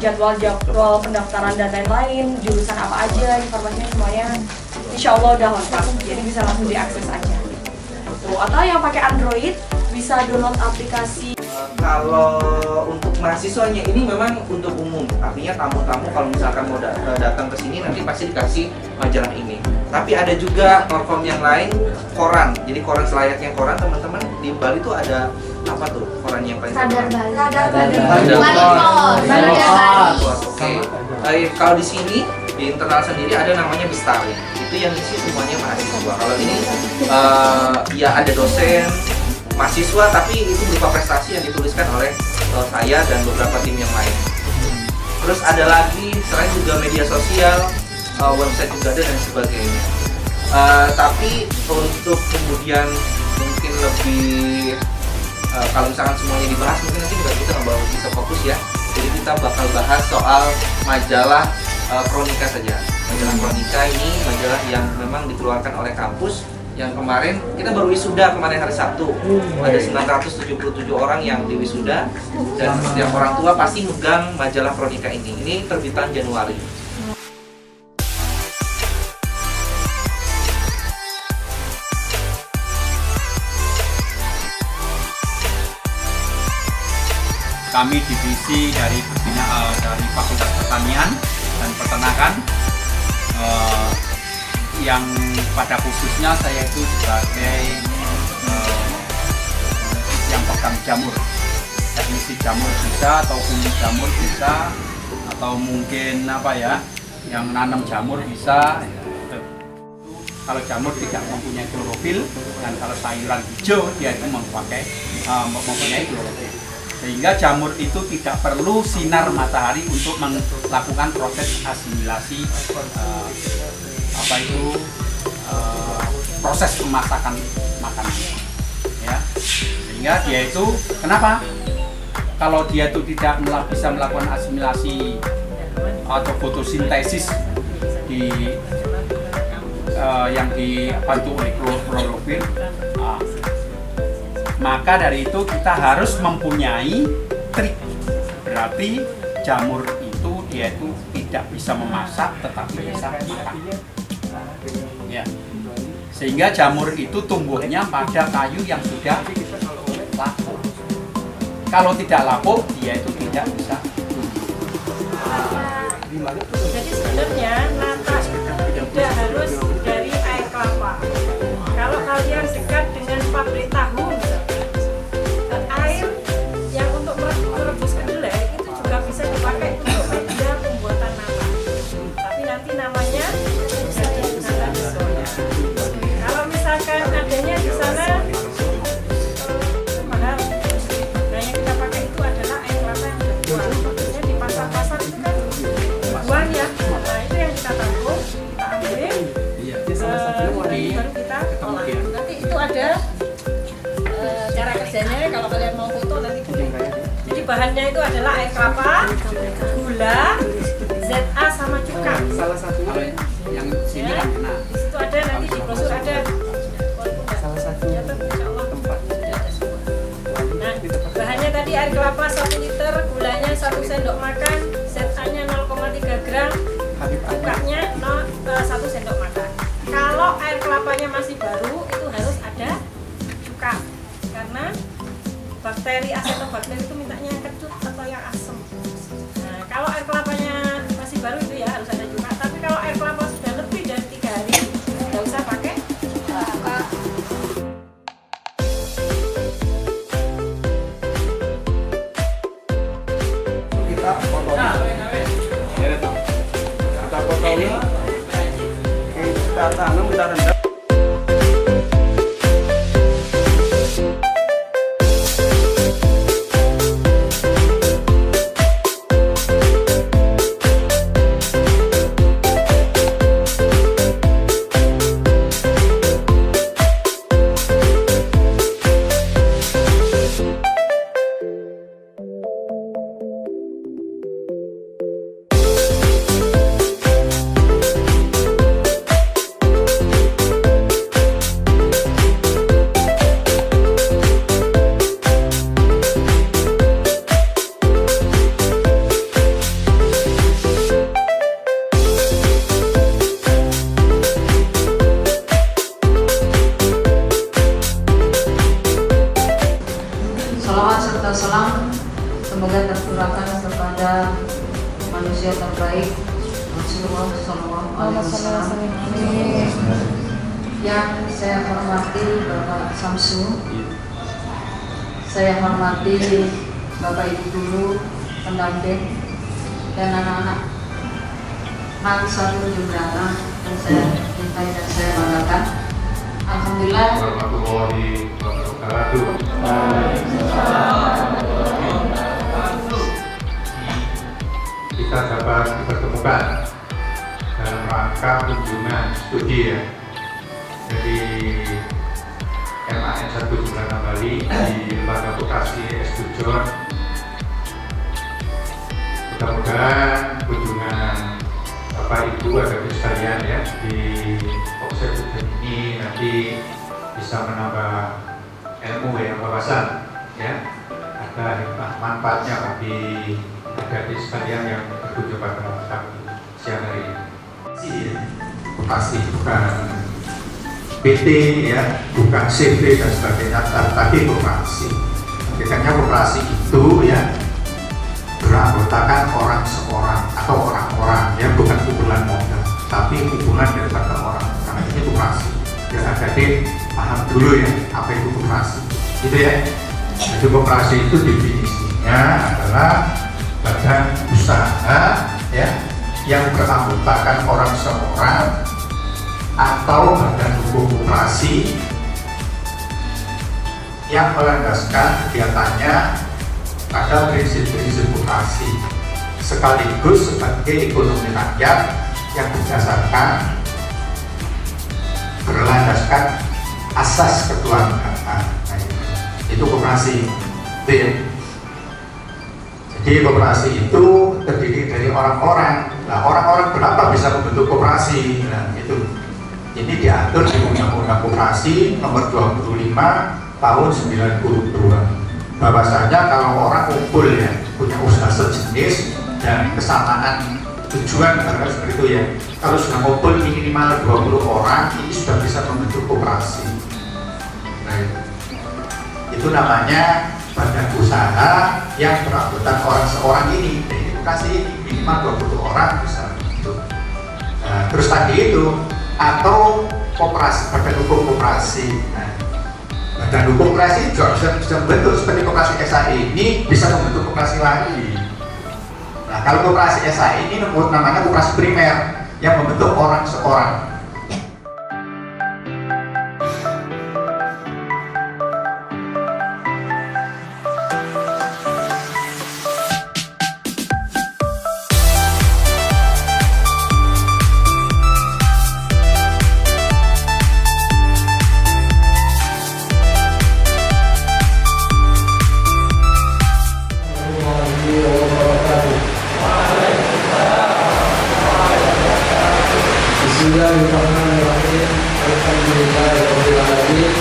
jadwal pendaftaran dan lain-lain, jurusan apa aja, informasinya semuanya insya Allah udah lengkap, jadi bisa langsung diakses aja. Tuh, atau yang pakai Android bisa download aplikasi. Kalau untuk mahasiswanya ini memang untuk umum, artinya tamu-tamu kalau misalkan mau datang ke sini nanti pasti dikasih majalah ini. Tapi ada juga platform yang lain, koran. Jadi koran selayaknya koran, teman-teman di Bali tuh ada apa tuh koran yang paling Sadar Bali. Oke. Kalau di sini di internal sendiri ada namanya Bestari. Itu yang isi semuanya mahasiswa. Kalau ini ya ada dosen, mahasiswa, tapi itu berupa prestasi yang dituliskan oleh saya dan beberapa tim yang lain. Terus ada lagi selain juga media sosial, website juga ada dan sebagainya. Tapi untuk kemudian mungkin lebih kalau misalkan semuanya dibahas mungkin nanti kita nggak bisa fokus ya. Jadi kita bakal bahas soal majalah Kronika saja. Majalah Kronika ini majalah yang memang dikeluarkan oleh kampus. Yang kemarin kita baru wisuda kemarin hari Sabtu, ada 977 orang yang diwisuda dan setiap orang tua pasti megang majalah Kronika ini. Ini terbitan Januari. Kami divisi dari Fakultas Pertanian dan Peternakan. Yang pada khususnya saya itu sebagai yang pegang jamur, teknisi jamur bisa atau kulit jamur bisa atau mungkin apa ya, yang nanam jamur bisa. Kalau jamur tidak mempunyai klorofil dan kalau sayuran hijau dia itu mempunyai klorofil, sehingga jamur itu tidak perlu sinar matahari untuk melakukan proses asimilasi proses pemasakan makanan ya. Sehingga dia itu kenapa kalau dia itu tidak bisa melakukan asimilasi atau fotosintesis yang dibantu oleh klorofil, maka dari itu kita harus mempunyai trik. Berarti jamur itu dia itu tidak bisa memasak tetapi bisa makan ya. Sehingga jamur itu tumbuhnya pada kayu yang sudah lapuk. Kalau tidak lapuk dia itu tidak bisa. Jadi sebenarnya nata tidak harus dari air kelapa. Kalau kalian dekat dengan pabrik tahu misalnya, air yang untuk merebus kedelai itu juga bisa dipakai untuk media pembuatan nata. Tapi nanti namanya jadi nata de soya. Kalau misalkan adanya di sana mahal. Nah yang kita pakai itu adalah air kelapa yang berbuah. Maksudnya di pasar-pasar itu kan buah ya. Nah itu yang kita tampung, kita ambil, baru kita olah. Nanti itu ada cara kerjanya. Kalau kalian mau foto nanti boleh. Jadi bahannya itu adalah air kelapa, gula, ZA sama cuka. Salah satu yang sini Ya. kan kena. Di situ ada, nanti di brosur ada. Salah satu tempat. Nah, bahannya tadi air kelapa 1 liter, gulanya 1 sendok makan, ZA-nya 0,3 gram, cukanya 1 sendok makan. Kalau air kelapanya masih baru, itu harus ada cuka. Karena bakteri asetobakter itu mintanya yang kecut atau yang asam. Nah, kalau air kelapanya masih baru itu ya harus ada cuka. Tapi kalau air kelapa sudah lebih dari 3 hari, nggak usah pakai cuka. Kita foto. Kita foto ini. Kita tanam, kita rendam. semoga tercurahkan kepada manusia terbaik Rasulullah Sallallahu Alaihi Wasallam. Yang saya hormati Bapak Samsu, saya hormati Bapak Ibu guru, pendamping, dan anak-anak satu jumlahnya yang saya cintai dan saya banggakan. Alhamdulillah. Warahmatullahi wabarakatuh. Kita dapat dipertemukan dalam rangka kunjungan studi ya. Jadi MAN 1 Jumlah Bali di Lembaga Vokasi S. Tujon. Mudah-mudahan kunjungan Bapak Ibu ada sekalian ya di Oxford Tujon ini nanti bisa menambah ilmu ya, wawasan ya, ada manfaatnya bagi adik-adik sekalian yang berkunjung pada siang hari ini. Pasti bukan PT ya, bukan CV dan sebagainya, tapi koperasi. Hakikatnya koperasi itu ya beranggotakan orang seorang atau orang-orang ya, bukan kumpulan modal, tapi hubungan daripada orang. Karena ini koperasi. Ya, adik paham dulu ya apa itu koperasi, gitu ya. Jadi koperasi itu definisinya adalah badan usaha ya yang beranggotakan orang seorang atau badan hukum koperasi yang melandaskan kegiatannya pada prinsip-prinsip koperasi sekaligus sebagai ekonomi rakyat yang berdasarkan berlandaskan asas kekeluargaan. Nah, itu koperasi. Jadi koperasi itu terdiri dari orang-orang. Nah, orang-orang berapa bisa membentuk koperasi? Nah, itu. Ini diatur di Undang-Undang Koperasi Nomor 25 Tahun 92. Bahwasanya kalau orang kumpul ya punya usaha sejenis dan kesamaan tujuan seperti itu ya, kalau sudah kumpul minimal 20 orang ini sudah bisa membentuk koperasi. Nah, itu namanya badan usaha yang beranggotakan orang seorang ini. Jadi koperasi ini minimal 20 orang bisa membentuk. Nah, terus tadi itu atau koperasi, badan hukum koperasi. Nah, badan hukum koperasi juga bisa membentuk seperti koperasi SAI ini bisa membentuk koperasi lagi. Nah, kalau koperasi SAI ini namanya koperasi primer yang membentuk orang seorang. Bismillahirrahmanirrahim. Alhamdulillahirabbil alamin.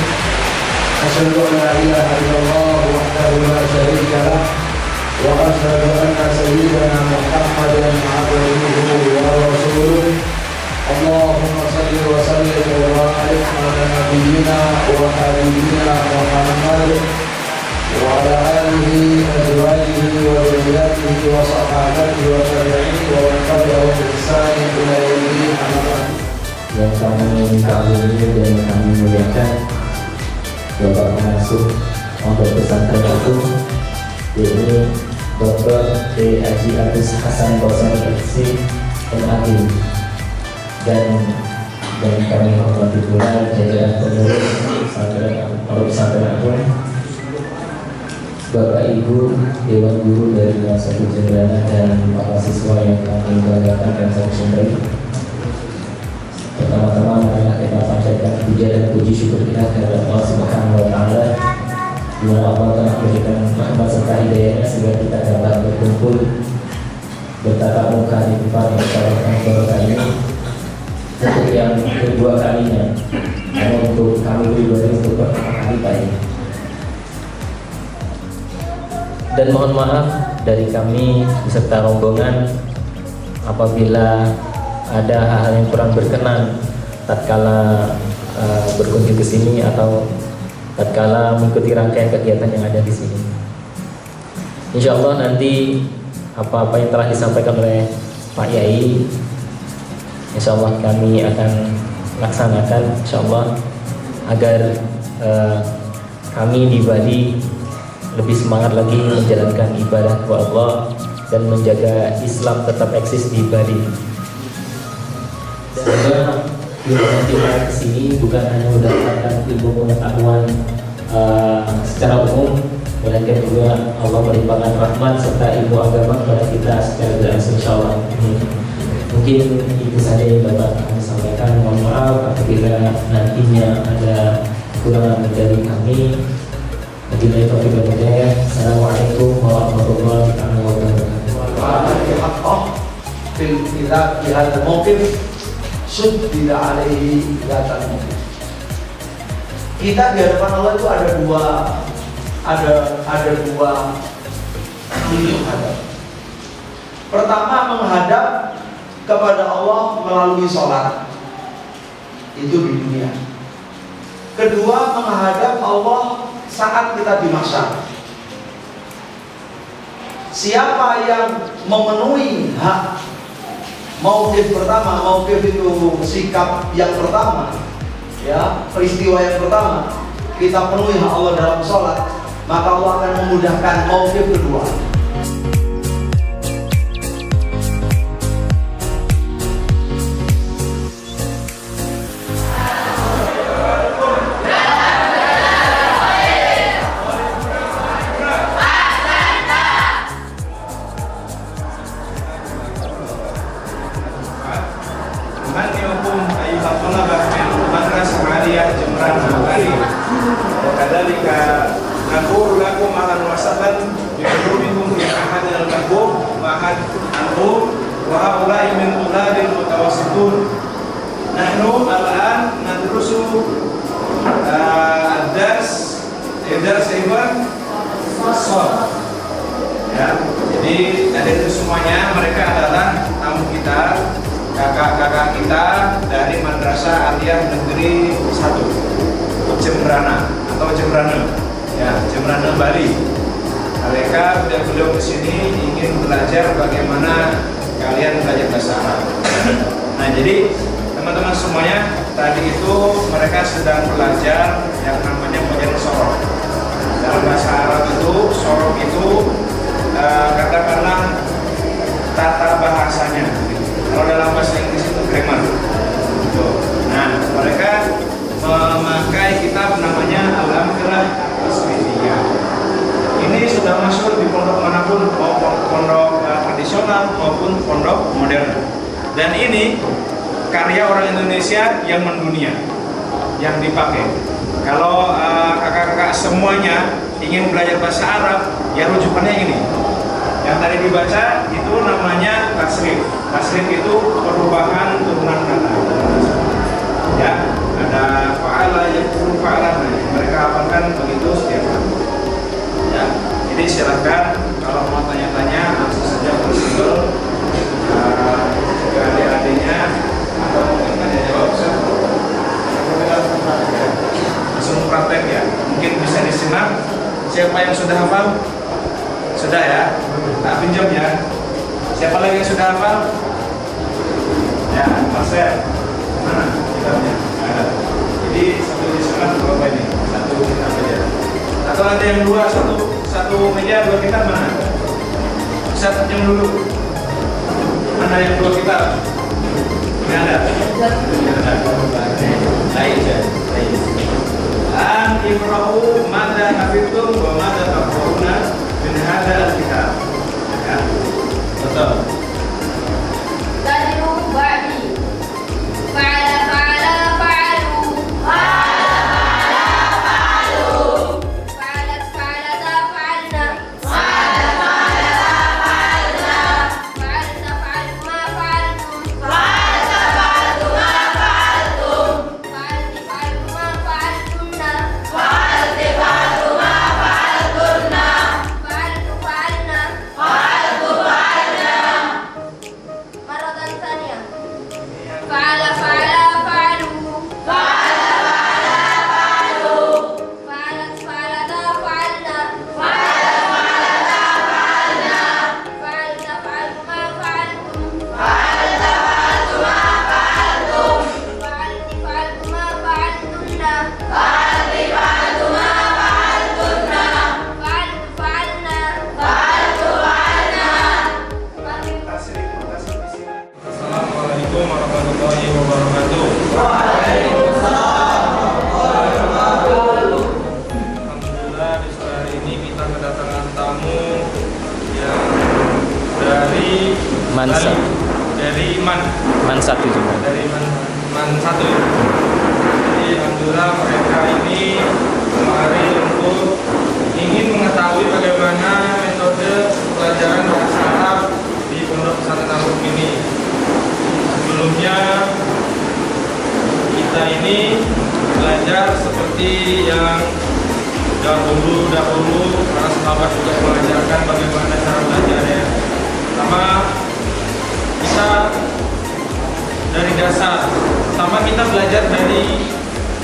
Asyhadu an la ilaha illallah wahdahu la syarika lah wa asyhadu anna sayyidana Muhammadan abduhu wa rasuluh. Allahumma shalli wa sallim wa barik ala nabiyyina wa habibina Muhammad wa ala alihi azwajihi wa dzurriyyatihi wa sahabatihi wa tabi'in wa man tabi'ahum bi ihsan ila yaumil qiyamah. Yang kami kagumi dan kami muliakan Bapak Pengasuh Pondok Pesantren Agung, yaitu Dr. D. Haji Agus Hasan Kosan FC MAG, dan kami hormati pula jajaran pengurus Pondok Pesantren Agung, Bapak Ibu Dewan Guru dari Kelas 1 Jendela dan para siswa yang kami banggakan dan saya cintai. Pertama-tama marilah kita panjatkan puja dan puji syukur kita kepada Allah Subhanahu wa Ta'ala, di mana Allah telah memberikan rahmat serta hidayahnya sehingga kita dapat berkumpul bertatap muka di tempat yang kita ini untuk yang kedua kalinya, namun untuk kami pribadi untuk pertama kali Pak ini. Dan mohon maaf dari kami beserta rombongan apabila ada hal-hal yang kurang berkenan tatkala berkunjung ke sini atau tatkala mengikuti rangkaian kegiatan yang ada di sini. Insya Allah nanti apa-apa yang telah disampaikan oleh Pak Yai, insya Allah kami akan laksanakan, insya Allah, agar kami di Bali lebih semangat lagi menjalankan ibadah kepada Allah dan menjaga Islam tetap eksis di Bali. Semoga kita kesini bukan hanya mendapatkan ilmu pengetahuan secara umum, melainkan juga Allah melimpahkan rahmat serta ilmu agama kepada kita secara langsung, insya Allah. Mungkin itu saja yang dapat kami sampaikan. Mohon maaf apabila nantinya ada kekurangan dari kami. Wabillahi taufiq wal hidayah. Assalamualaikum warahmatullahi wabarakatuh. في هذا الموقف شدد عليه ذات الموقف. Kita di hadapan Allah itu ada dua menghadap. Pertama, menghadap kepada Allah melalui sholat, itu di dunia. Kedua, menghadap Allah saat kita di mahsyar. Siapa yang memenuhi hak mauqif pertama, mauqif itu sikap yang pertama, ya, peristiwa yang pertama, kita penuhi hak Allah dalam sholat, maka Allah akan memudahkan mauqif kedua. Ya, jadi dari itu semuanya mereka adalah tamu kita, kakak-kakak kita dari Madrasah Aliyah Negeri 1 Jembrana atau Jembrana, ya, Jembrana Bali. Mereka beliau ke sini ingin belajar bagaimana kalian belajar bahasa Arab. Nah, jadi teman-teman semuanya, tadi itu mereka sedang belajar yang namanya pelajaran sorok. Dalam bahasa Arab itu, sorok itu katakanlah tata bahasanya. Kalau dalam bahasa Inggris itu grammar. Nah, mereka memakai kitab namanya Al-Amthilah Tasrifiyah. Ini sudah masuk di pondok manapun, maupun pondok tradisional maupun pondok modern. Dan ini karya orang Indonesia yang mendunia yang dipakai. Kalau kakak-kakak semuanya ingin belajar bahasa Arab, ya rujukannya ini. Yang tadi dibaca itu namanya tasrif. Tasrif itu perubahan turunan kata. Ya, ada fa'ala, yakunu fa'ala. Mereka hafalkan begitu setiap hari. Ya, jadi silakan kalau mau tanya-tanya langsung saja ke Google ke adik-adiknya atau mungkin tanya jawab langsung praktek ya. Mungkin bisa disimak. Siapa yang sudah hafal? Sudah ya? Tak pinjam ya. Siapa lagi yang sudah hafal? Ya, Marcel. Mana kitabnya? Ada. Jadi satu disekat berapa ini? Satu kitab saja. Atau ada yang dua, satu meja dua kitab mana? Bisa pinjam dulu. Mana yang dua kitab? Ini ada. Ini ada. Baik ya. Baik. An ibra'u madza hafidtum wa madza taqra'una min hadzal kitab. Ya. Betul. Tadru ba'di. Fa'ala fa'ala fa'alu. Fa'ala fa'ala fa'alu. Fa'alat fa'alata fa'alna. Fa'ala fa'alata fa'alna. Fa'alna fa'alu ma fa'altum. Fa'alta fa'altu ma fa'altum. Fa'alti fa'alu ma fa'altunna. Fa'alti fa'alu ma fa'altunna. Fa'altu fa'alna Mansa. Bali. Dari Man 1 juga. dari Man 1 ya. Jadi alhamdulillah mereka ini kemarin untuk ingin mengetahui bagaimana metode pelajaran bahasa Arab di Pondok Pesantren Al-Huruf ini. Sebelumnya kita ini belajar seperti yang dahulu para sahabat juga mengajarkan bagaimana cara belajarnya. Pertama, kita dari dasar. Pertama kita belajar dari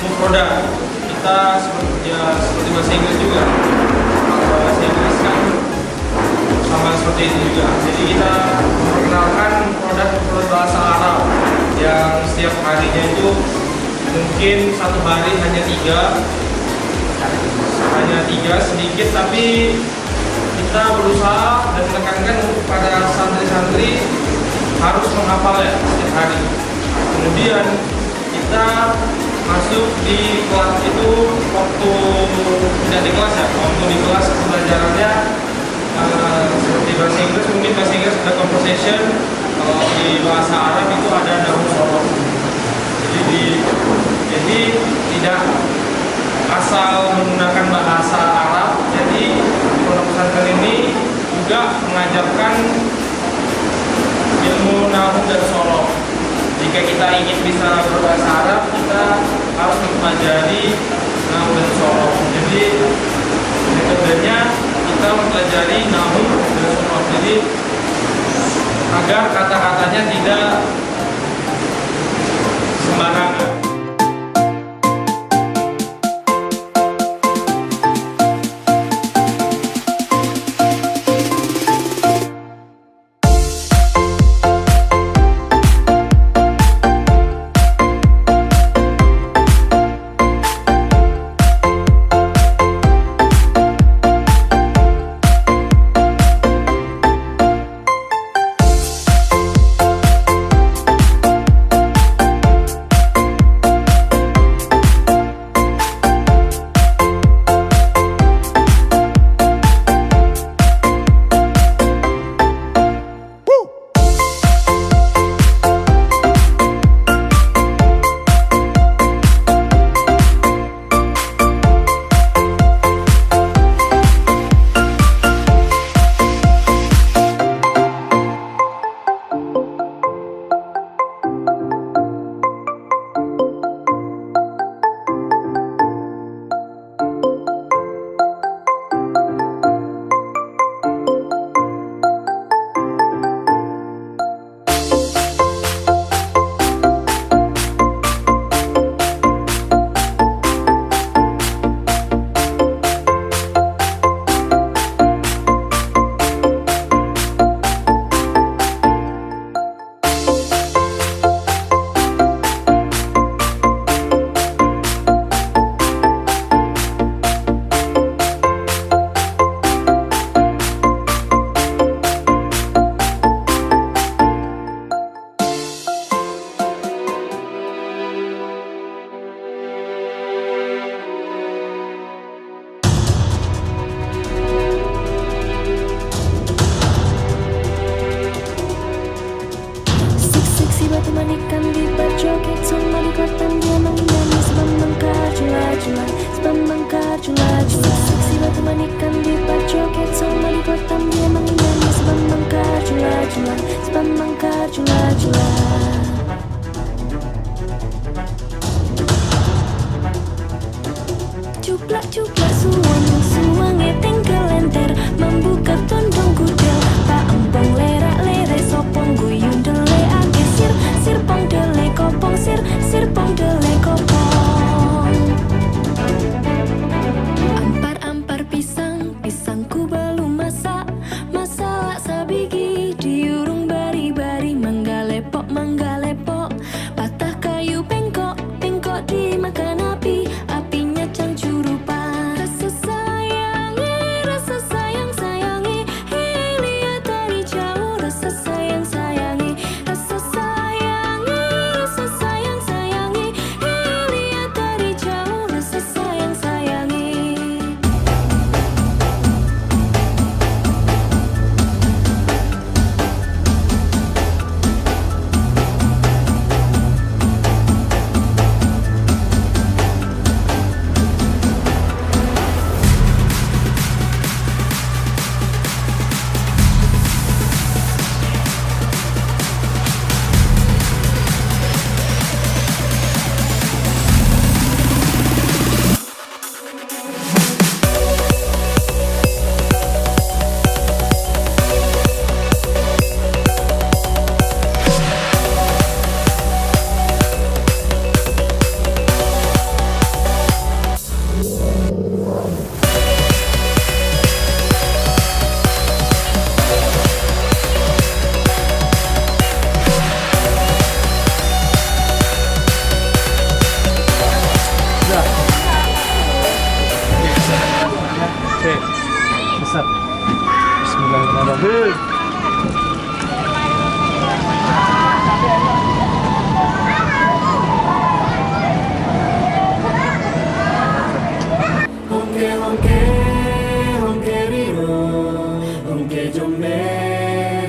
mufrodat. Kita seperti bahasa Inggris juga. Bahasa Inggris kan sama seperti itu juga. Jadi kita memperkenalkan produk bahasa Arab yang setiap harinya itu mungkin satu hari hanya tiga sedikit, tapi kita berusaha dan menekankan pada santri-santri harus menghafal ya setiap hari. Kemudian kita masuk di kelas itu waktu tidak di kelas ya, waktu di kelas pembelajarannya seperti bahasa Inggris, mungkin bahasa Inggris ada conversation, kalau di bahasa Arab itu ada nahwu sorof. Jadi tidak asal menggunakan bahasa Arab. Jadi pondok pesantren ini juga mengajarkan ilmu nahwu dan sorof. Jika kita ingin bisa berbahasa Arab, kita harus mempelajari nahwu dan sorof. Jadi metodenya kita mempelajari nahwu dan sorof. Jadi agar kata-katanya tidak sembarangan. Hongke hongke hongke rio, hongke jombe